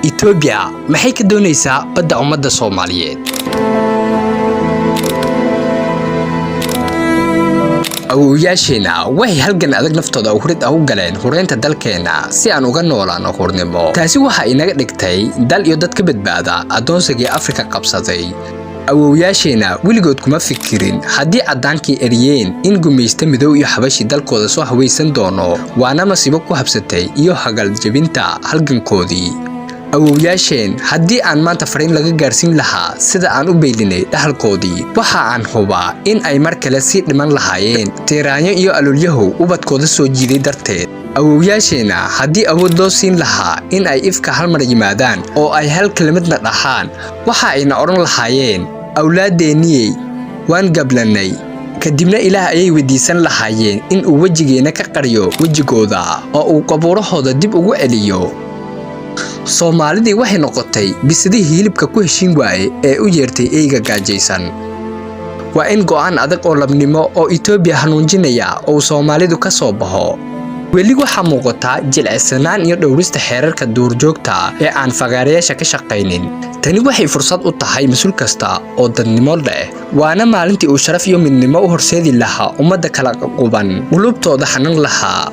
Ethiopia maxay ka doonaysaa badda ummadda Soomaaliyeed? awoowayaasheena waxay halgan adag naftooda uhurid u galeen horeynta dalkeena si aan uga noolaano hornimo. Taasi waxa inaga dhigtay dal iyo dad ka badbaada adoonsigii Afrika qabsaday. awoowayaasheena weligood kuma fikirin haddii cadaankii eriyeen in gumaysta midow iyo xabashi dalkooda soo hawaysan doono, waana masiibo ku habsatay iyo hagal jabinta halgankoodii. awoowayaasheen haddii aan maanta fariin laga gaarsiin lahaa sida aan u beelinay dhahalkoodii, waxa aan hubaa in ay mar kale sii dhiman lahaayeen tiiraanyo iyo alulyahow ubadkooda soo jiiday darteed. awoowayaasheena haddii awood loo siin lahaa in ay ifka hal mar yimaadaan oo ay hal kelimadna dhahaan, waxa ayna odhan lahaayeen awlaadeenniyey waan gablanay, kadibna ilaah ayay weydiisan lahaayeen in uu wejigeena ka qariyo wejigooda oo uu qabuurahooda dib ugu celiyo. Soomaalidii waxay noqotay bisadii hilibka ku heshiin waaye ee u yeertay eyga gaajaysan. waa in go'aan adag oo labnimo oo Ethiopia hanuunjinaya oo Soomaalidu ka soo baxo. weli waxa muuqata jilcisanaan iyo dhowrista xeerarka duurjoogta ee aan fagaareyaasha ka shaqaynin. tani waxay fursad u tahay mas'uul kasta oo dadnimo leh, waana maalintii uu sharaf iyo midnimo u horseedi lahaa ummadda kala quban qulubtooda xanan lahaa.